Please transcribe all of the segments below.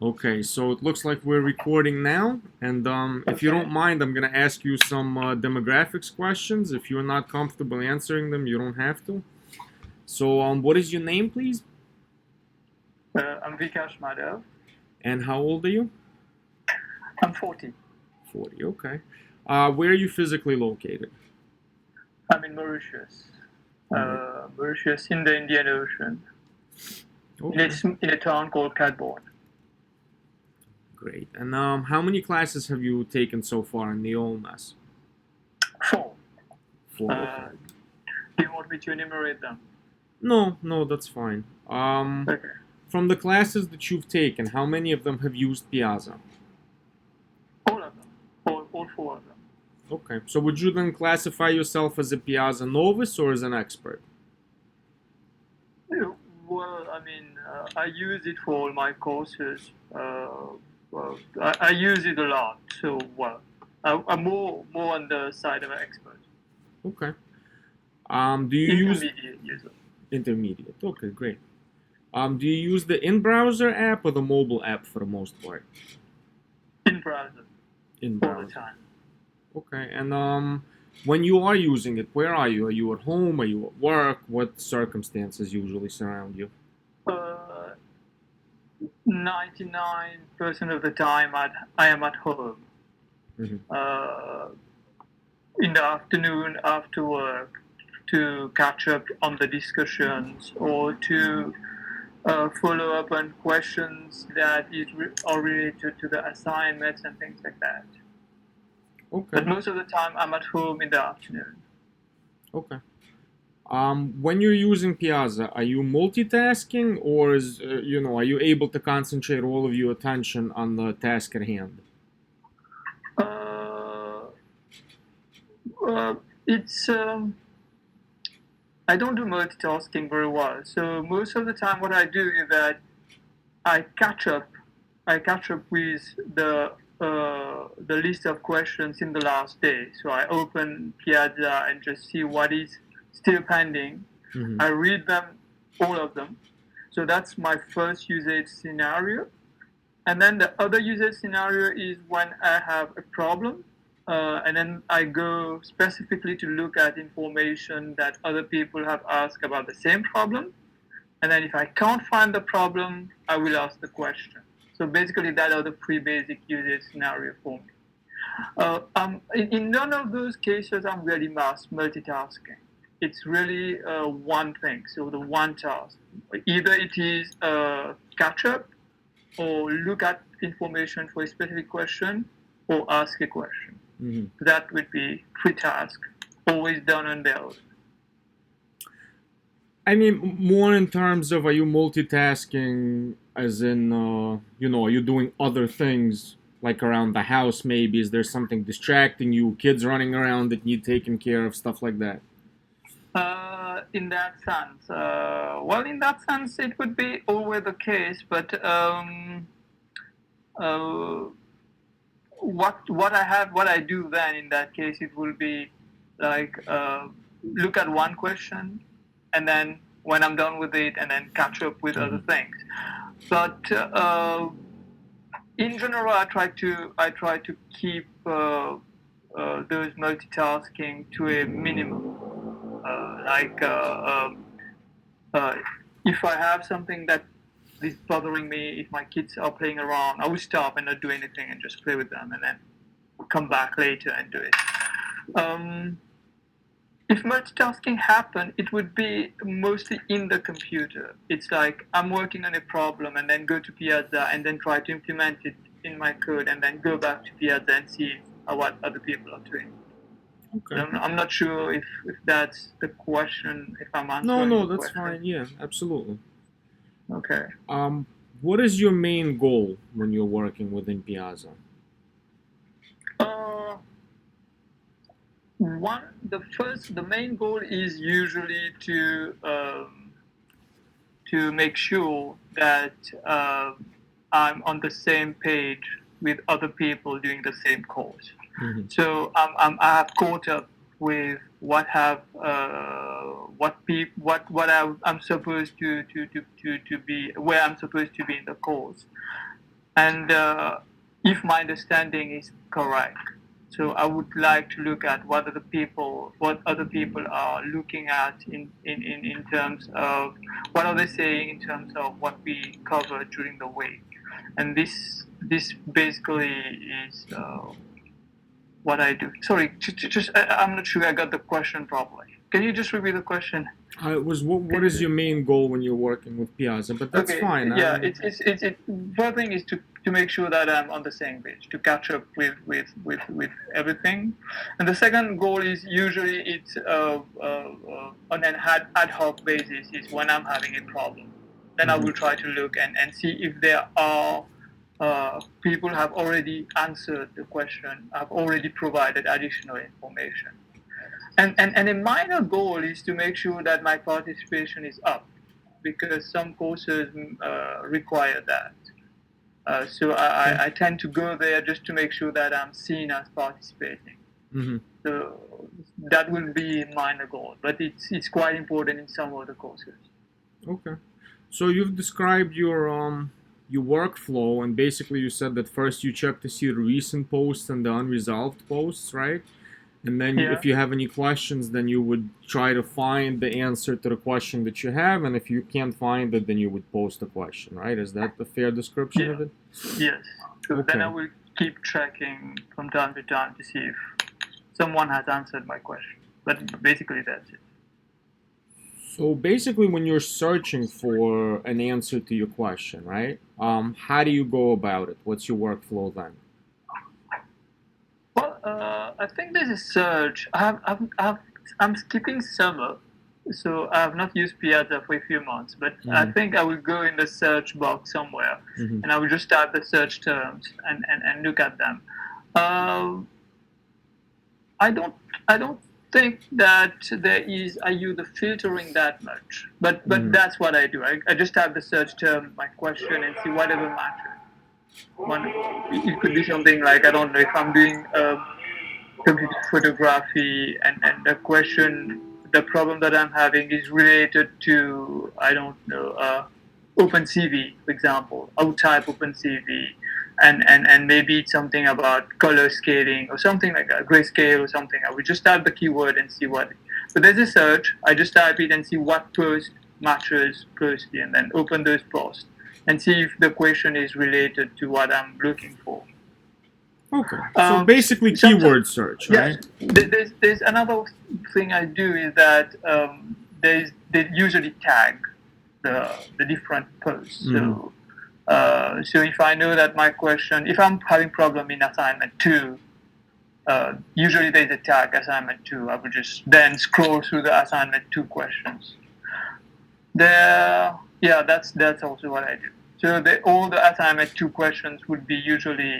Okay, so it looks like we're recording now, and if you don't Okay. mind, I'm gonna ask you some demographics questions. If you're not comfortable answering them, you don't have to. So, what is your name, please? I'm Vikash Madhow. And how old are you? I'm 40. 40. Okay. Where are you physically located? I'm in Mauritius. All right. Mauritius in the Indian Ocean. Okay. It's in a town called Cadbourne. Great. And how many classes have you taken so far in the OMS? 4. 4. Okay. Uh, do you want me to enumerate them? No, no, that's fine. Okay. From the classes that you've taken, how many of them have used Piazza? All of them. All 4 of them. Okay. So would you then classify yourself as a Piazza novice or as an expert? Well, I mean, I use it for all my courses. I use it a lot. So, well, I'm more on the side of an expert. Okay. Do you use Intermediate user. intermediate? Okay, great. Do you use the in-browser app or the mobile app for the most part? In browser In all the browser. time. Okay. And when you are using it, where are you? Are you at home? Are you at work? What circumstances usually surround you? Uh, 99% of the time I am at home. Hmm. Uh, in the afternoon after work to catch up on the discussions or to follow up on questions that are related to the assignments and things like that. But Okay. most of the time I'm at home in the afternoon. Okay. When you're using Piazza, are you multitasking, or are you able to concentrate all of your attention on the task at hand? Uh, uh, it's I don't do multitasking very well. So most of the time, what I do is that I catch up. I catch up with the list of questions in the last day. So I open Piazza and just see what is still pending. Hmm. I read them, all of them. So that's my first usage scenario. And then the other usage scenario is when I have a problem, and then I go specifically to look at information that other people have asked about the same problem. And then if I can't find the problem, I will ask the question. So basically, that are the three basic usage scenario for me. In none of those cases, I'm really multitasking. It's really one thing, so the one task. Either it is catch up or look at information for a specific question or ask a question. Hmm. That would be three tasks, always done on their own. I mean, more in terms of, are you multitasking, as in, are you doing other things like around the house? Maybe is there something distracting you? Kids running around that need taken care of, stuff like that. In that sense, in that sense, it would be always the case. But uh, what I do then in that case, it will be like look at one question, and then when I'm done with it, and then catch up with other Hmm. things. But in general, I try to keep those multitasking to a minimum. Like uh, if I have something that is bothering me, if my kids are playing around, I will stop and not do anything and just play with them, and then come back later and do it. Um, if multitasking happened, it would be mostly in the computer. It's like I'm working on a problem and then go to Piazza and then try to implement it in my code and then go back to Piazza and see what other people are doing. Okay. I'm not sure if that's the question, if I'm No, answering no, the that's question. fine. Yeah, absolutely. Okay. Um, what is your main goal when you're working within Piazza? Uh, the main goal is usually to make sure that I'm on the same page with other people doing the same course. Hmm. So I have caught up with I'm supposed to be where I'm supposed to be in the course, and if my understanding is correct. So I would like to look at what other people are looking at in terms of what are they saying in terms of what we covered during the week, and this basically is what I do. Sorry, I'm not sure I got the question properly. Can you just repeat the question? It was what is your main goal when you're working with Piazza? But that's Okay, fine. yeah, first thing is to make sure that I'm on the same page, to catch up with everything, and the second goal is usually it's on an ad hoc basis is when I'm having a problem, then I will try to look and see if there are people have already answered the question, have already provided additional information, and a minor goal is to make sure that my participation is up because some courses require that. So I tend to go there just to make sure that I'm seen as participating. Mm-hmm. So that will be a minor goal, but it's quite important in some of the courses. Okay. So you've described your workflow, and basically you said that first you check to see the recent posts and the unresolved posts, right? And then Yeah. if you have any questions, then you would try to find the answer to the question that you have, and if you can't find it, then you would post a question, right? Is that a fair description of it? Yes. So Okay. then I will keep tracking from time to time to see if someone has answered my question. But basically that's it. So basically, when you're searching for an answer to your question, right? How do you go about it? What's your workflow then? Well, I think there's a search. I'm skipping summer, so I have not used Piazza for a few months, but I think I will go in the search box somewhere Mm-hmm. and I will just type the search terms and look at them. I don't think that I use the filtering that much, but that's what I do. I just type the search term, my question, and see whatever matches. It could be something like I don't know if I'm doing computer photography and the problem that I'm having is related to I don't know OpenCV, for example. I would type OpenCV and maybe it's something about color scaling or something like that, grayscale or something. I would just type the keyword and see what. But there's a search. I just type it and see what post matches closely, and then open those posts and see if the question is related to what I'm looking for. Okay. So basically, keyword search, right? Yes. There's another thing I do is that they usually tag the different posts. Mm-hmm. So if I know that my question, if I'm having problem in assignment 2, usually there's a tag assignment 2. I would just then scroll through the assignment 2 questions. That's also what I do. So all the assignment 2 questions would be usually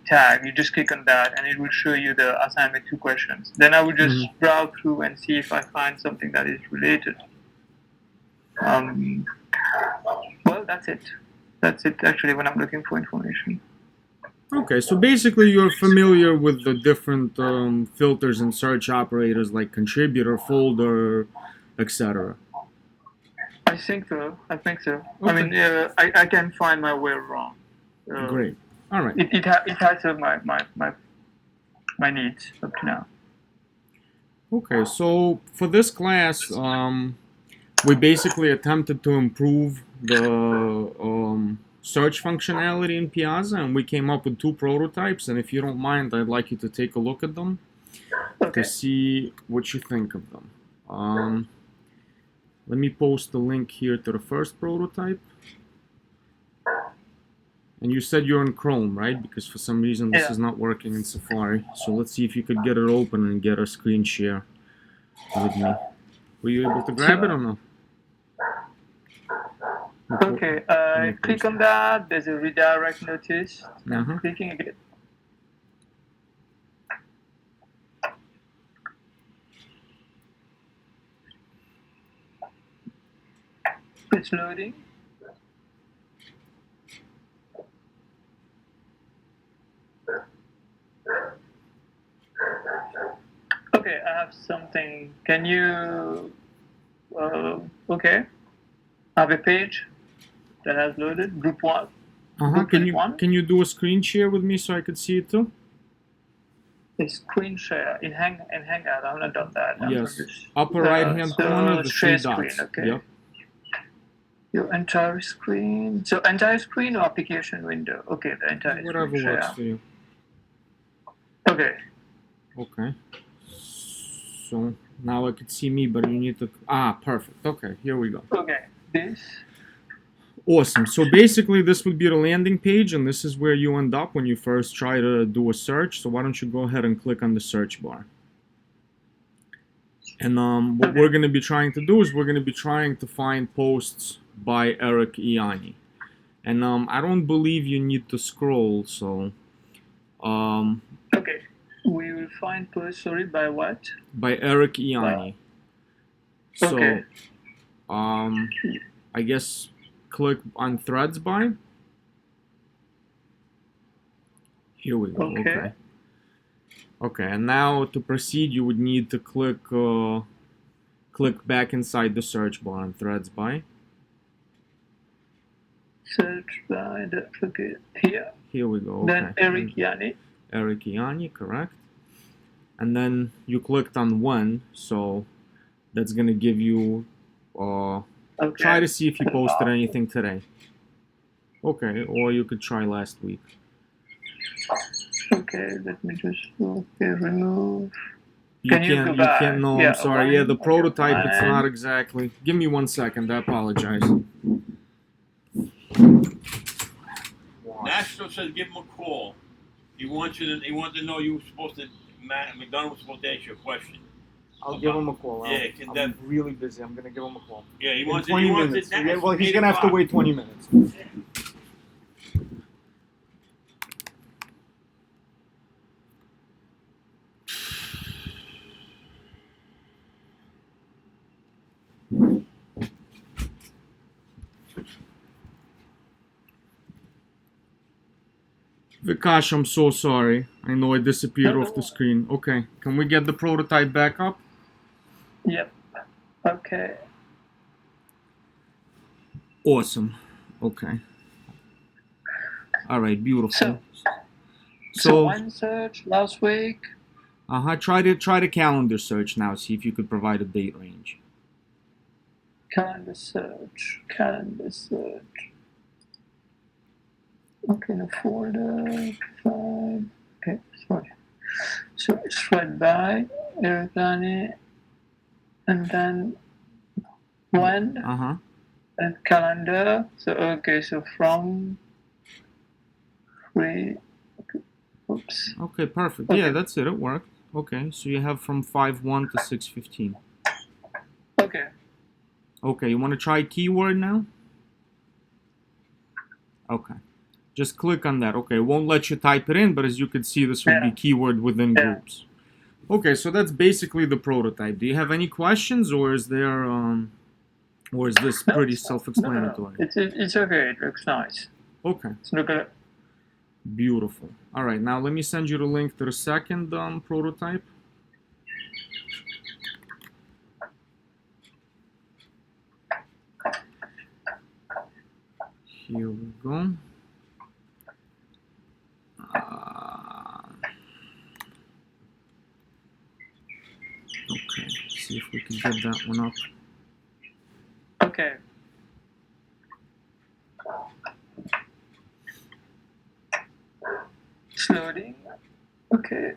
tagged. You just click on that and it will show you the assignment 2 questions. Then I would just browse through and see if I find something that is related. Well, that's it. That's it actually when I'm looking for information. Okay, so basically you're familiar with the different filters and search operators like contributor, folder, etc. I think so. Okay. I mean, I can find my way around. Great. All right. It has my needs up to now. Okay, so for this class, we basically attempted to improve the search functionality in Piazza, and we came up with 2 prototypes. And if you don't mind, I'd like you to take a look at them to see what you think of them. Let me post the link here to the first prototype. And you said you're in Chrome, right? Because for some reason this is not working in Safari. So let's see if you could get it open and get a screen share with me. Were you able to grab it or no? Okay, click on that. There's a redirect notice. I'm clicking again. It's loading. Okay, I have something. Can you? Okay, I have a page that has loaded. Group 1. Uh-huh. booklet one. Can you do a screen share with me so I could see it too? A screen share in Hangout. I've not done that. Yes. Upper right hand corner, the share three dots. screen, okay. Yep. Your entire screen. So entire screen or application window? Okay, the entire Whatever screen works share. for you. Okay. Okay. So now I could see me, but you need to. Perfect. Okay, here we go. Okay. This. Awesome. So basically, this would be the landing page, and this is where you end up when you first try to do a search. So why don't you go ahead and click on the search bar? And what we're going to be trying to do is we're going to be trying to find posts by Eric Ianni. And I don't believe you need to scroll, so... Okay. We will find posts, sorry, by what? By Eric Ianni. So, Okay. I guess click on threads by. Here we go. Okay. Okay, and now to proceed, you would need to click back inside the search bar on threads by. Search by the okay here. Here we go. Okay. Then Eric Ianni. Eric Ianni, correct. And then you clicked on when, so that's gonna give you. Try to see if he posted anything today. Okay, or you could try last week. Okay, let me just remove. You can't. No, I'm sorry. Yeah, the prototype. It's not exactly. Give me 1 second. I apologize. Nashville says give him a call. He wants to know you were supposed to. McDonald was supposed to ask you a question. I'll give him a call. I'm really busy. I'm gonna give him a call. Yeah, he wants 20 minutes. Well, he's gonna have to wait 20 minutes. Vikash, I'm so sorry. I know I disappeared off the screen. Okay, can we get the prototype back up? Yep. Okay. Awesome. Okay. All right, beautiful. So one search last week. Try the calendar search now. See if you could provide a date range. Calendar search. Okay, the folder 5. Okay, sorry. So thread by Eric Ianni, and then when and calendar. So okay, so from 3. Oops. Okay, perfect. Okay. Yeah, that's it. It worked. Okay, so you have from 5:1 to 6:15. Okay. Okay, you want to try keyword now? Okay. Just click on that. Okay, it won't let you type it in, but as you can see, this would be keyword within groups. Okay, so that's basically the prototype. Do you have any questions, or is there, or is this pretty self-explanatory? No. It's okay. It looks nice. Okay. Look at it. Beautiful. All right, now let me send you the link to the second prototype. Here we go. Okay, see if we can get that one up. Okay. It's loading. Okay.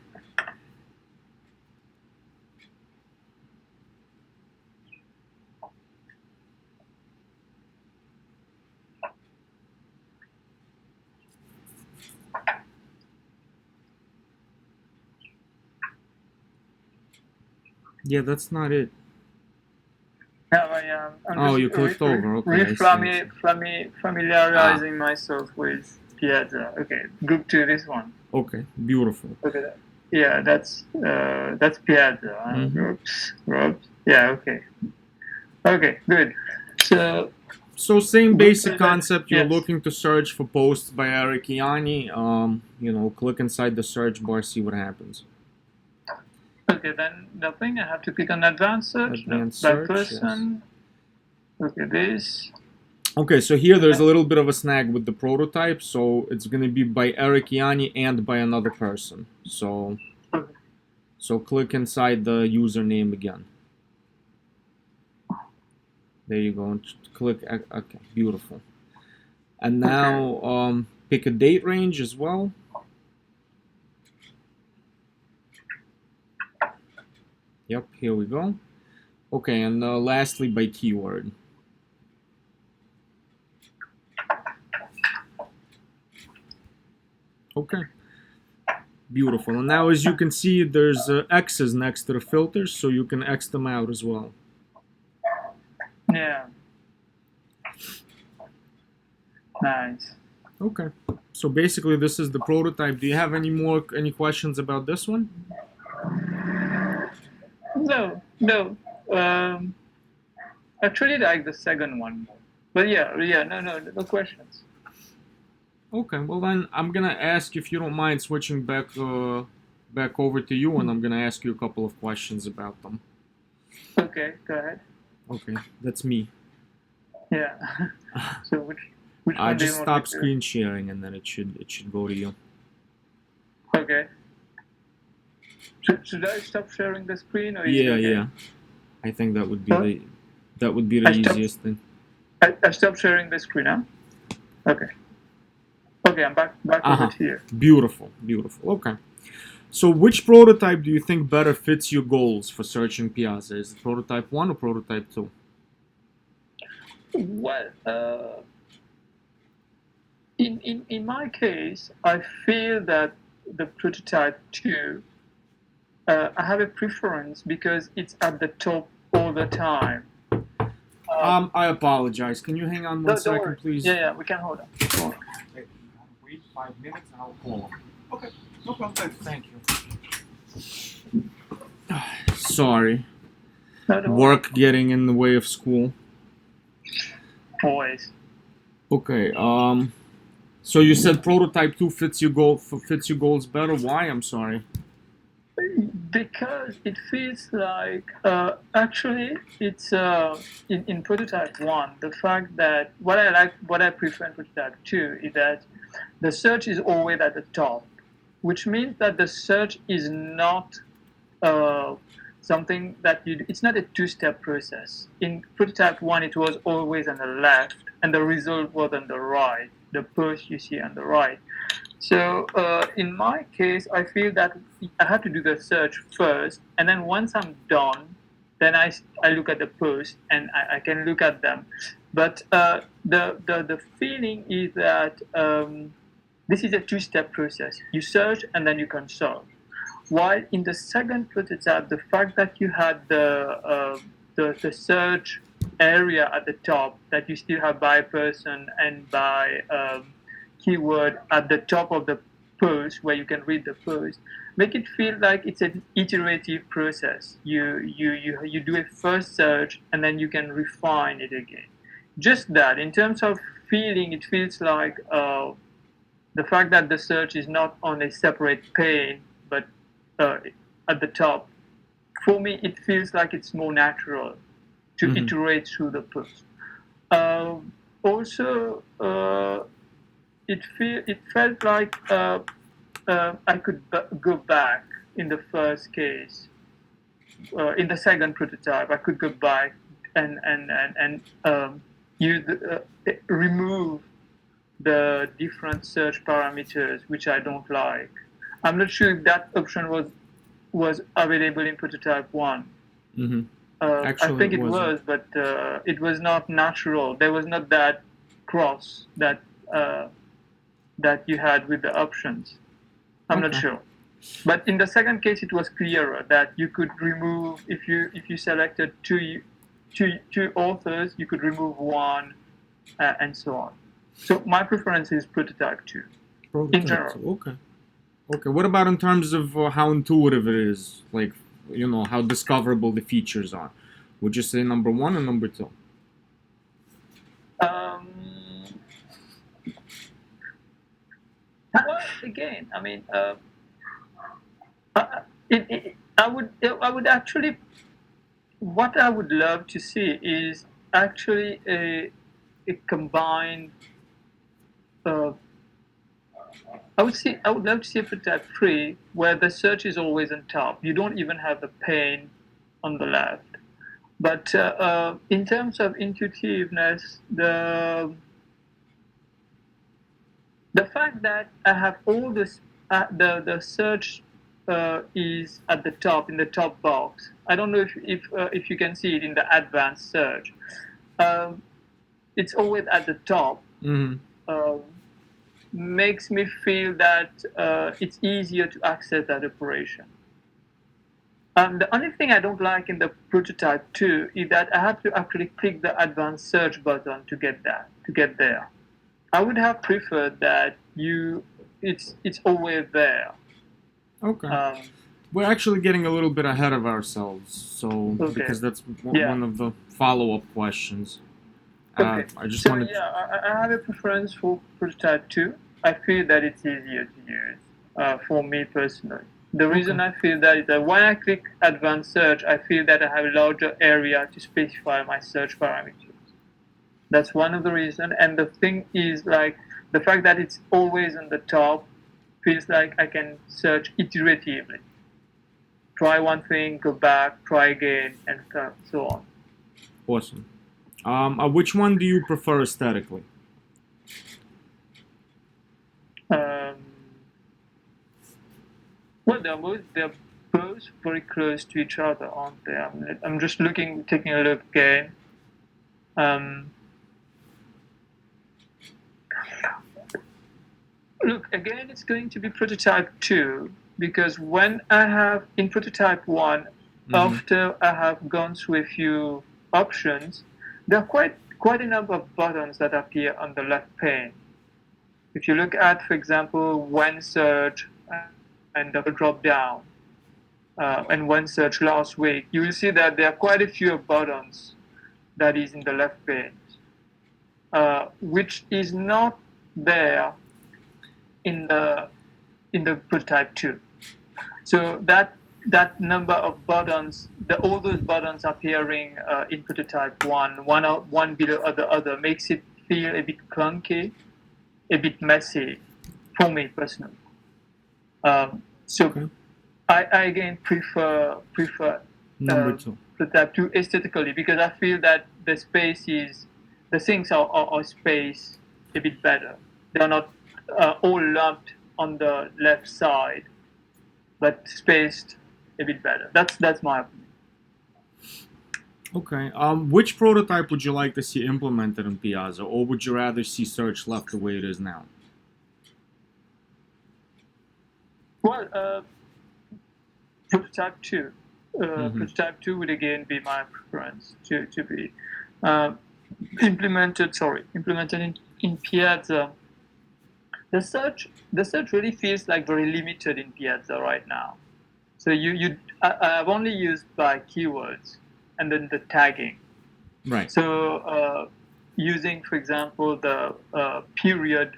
Yeah, that's not it. Yeah, I'm you clicked over. Okay. Familiarizing myself with Piazza. Okay, group 2, this one. Okay, beautiful. Look at that. Yeah, that's Piazza. Groups. Yeah, okay. Okay, good. So same basic concept. You're looking to search for posts by Eric Ianni. Click inside the search bar, see what happens. Okay, then nothing. I have to click on advanced search. Advanced by search, person. Yes. Okay, this. Okay, so here there's a little bit of a snag with the prototype, so it's gonna be by Eric Yani and by another person. Okay. So click inside the username again. There you go. And click. Okay, beautiful. And now pick a date range as well. Yep, here we go. Okay, and lastly by keyword. Okay, beautiful. And now as you can see, there's X's next to the filters, so you can X them out as well. Yeah. Nice. Okay, so basically this is the prototype. Do you have any questions about this one? No, no. Actually, like the second one more. But yeah, no questions. Okay, well then I'm gonna ask if you don't mind switching back over to you, and I'm gonna ask you a couple of questions about them. Okay, go ahead. Okay, that's me. Yeah. So which I one do you just want me stop to? screen sharing, and then it should go to you. Okay. Should I stop sharing the screen or is it Yeah, okay? yeah. I think that would be Huh? the I stopped. easiest thing. I stopped sharing the screen now. Okay. Okay, I'm back over Uh-huh. to you. Beautiful, beautiful. Okay. So which prototype do you think better fits your goals for searching Piazza? Is it prototype 1 or prototype 2? Well, in my case, I feel that the prototype two, I have a preference because it's at the top all the time. I apologize. Can you hang on one Don't second, worry. please? Yeah, we can hold on. Hold on. Wait 5 minutes and I'll call him. Okay, no problem. Thank you. Sorry. No, don't worry. Work getting in the way of school. Always. Okay. So you said prototype 2 fits your goals better. Why? I'm sorry. Because it feels like actually it's in prototype one, the fact that what I prefer in prototype two is that the search is always at the top, which means that the search is not uh, something that it's not a two-step process. In prototype one, it was always on the left and the result was on the right, the post you see on the right. So in my case, I feel that I have to do the search first, and then once I'm done, then I look at the post and I can look at them. But the feeling is that this is a two-step process. You search and then you consult. While in the second prototype, the fact that you had the search area at the top, that you still have by person and by keyword at the top of the post where you can read the post, make it feel like it's an iterative process. You do a first search and then you can refine it again. Just that. In terms of feeling, it feels like the fact that the search is not on a separate pane but uh, at the top. For me, it feels like it's more natural to Mhm. iterate through the post. Uh, Also, it felt like I could go back in the first case. In the second prototype, I could go back and use remove the different search parameters which I don't like. I'm not sure if that option was available in prototype one. Mhm. I Actually, think it it wasn't. was, but it was not natural. There was not that cross uh, that you had with the options. I'm not Okay. sure. But in the second case, it was clearer that you could remove if you selected two authors, you could remove one, and so on. So my preference is prototype two in Prototype general. 2. Okay. Okay. What about in terms of how intuitive it is? Like, how discoverable the features are. Would you say number 1 or number 2? Um, well, again, I mean, I would actually what I would love to see is actually a a combined. Uh, I would love to see a prototype 3 where the search is always on top. You don't even have the pane on the left. But in terms of intuitiveness, the fact that I have all this, the search is at the top in the top box. I don't know if you can see it in the advanced search. Um, it's always at the top. Mm-hmm. Um makes me feel that it's easier to access that operation. The only thing I don't like in the prototype 2 is that I have to actually click the advanced search button to get there. I would have preferred that it's always there. Okay. Um, We're actually getting a little bit ahead of ourselves, so okay. because that's Yeah. one of the follow-up questions. Okay. I just So wanted. yeah, I have a preference for prototype 2. I feel that it's easier to use for me personally. The reason Okay. I feel that is that when I click advanced search, I feel that I have a larger area to specify my search parameters. That's one of the reasons. And the thing is, like, the fact that it's always on the top feels like I can search iteratively. Try one thing, go back, try again, and so on. Awesome. Which one do you prefer aesthetically? Um, well, they're both very close to each other, aren't they? I'm just taking a look again. Um, Look, again, it's going to be prototype 2 because when I have in prototype 1, after I have gone through a few options, there are quite a number of buttons that appear on the left pane. If you look at, for example, when search and the drop down and when search last week, you will see that there are quite a few buttons that is in the left pane, which is not there in the prototype 2. So that number of buttons, all those buttons appearing in prototype 1, one below the other, makes it feel a bit clunky, a bit messy for me personally. So Okay. I again prefer Number 2. prototype 2 aesthetically because I feel that the things are spaced a bit better. They are not all lumped on the left side, but spaced a bit better. That's my opinion. Okay. Which prototype would you like to see implemented in Piazza, or would you rather see search left the way it is now? Well, prototype 2. Prototype 2 would again be my preference to be uh, implemented in Piazza. The search really feels like very limited in Piazza right now. So I've only used by keywords and then the tagging. Right. So using, for example, the period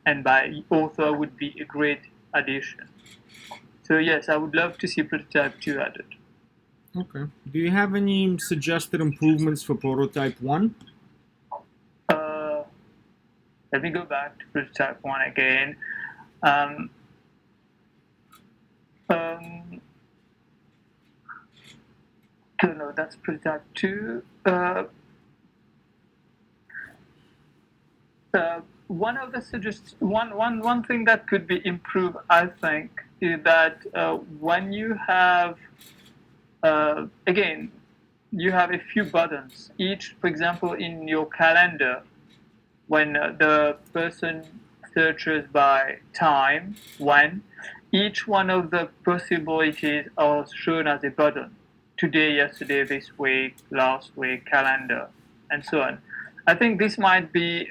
and by author would be a great addition. So yes, I would love to see prototype 2 added. Okay. Do you have any suggested improvements for prototype 1? Uh, Let me go back to prototype 1 again. Um, um, no, that's prototype 2. One of the one thing that could be improved, I think, is that when you have again, you have a few buttons. Each, for example, in your calendar, when the person searches by time, when, each one of the possibilities are shown as a button. Today, yesterday, this week, last week, calendar, and so on. I think this might be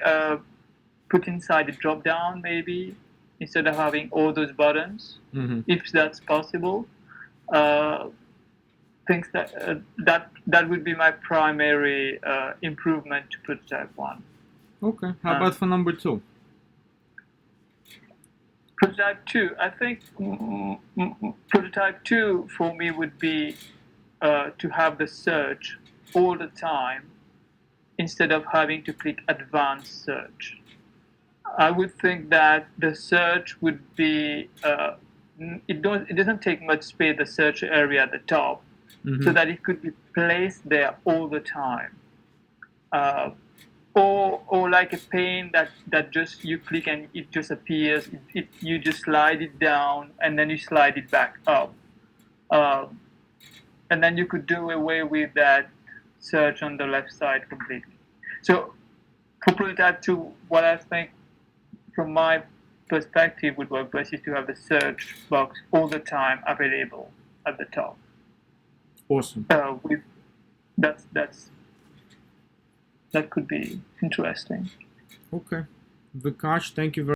put inside a drop down, maybe, instead of having all those buttons, if that's possible. Thinks that would be my primary improvement to prototype 1. Okay. How about for number 2? Prototype 2, I think prototype 2 for me would be to have the search all the time instead of having to click advanced search. I would think that the search would be it doesn't take much space, the search area at the top, so that it could be placed there all the time. Uh, or like a pane that just you click and it just appears. You just slide it down and then you slide it back up, um, and then you could do away with that search on the left side completely. So for prototype 2, what I think from my perspective would work best is to have the search box all the time available at the top. Awesome. With that could be interesting. Okay. Vikash, thank you very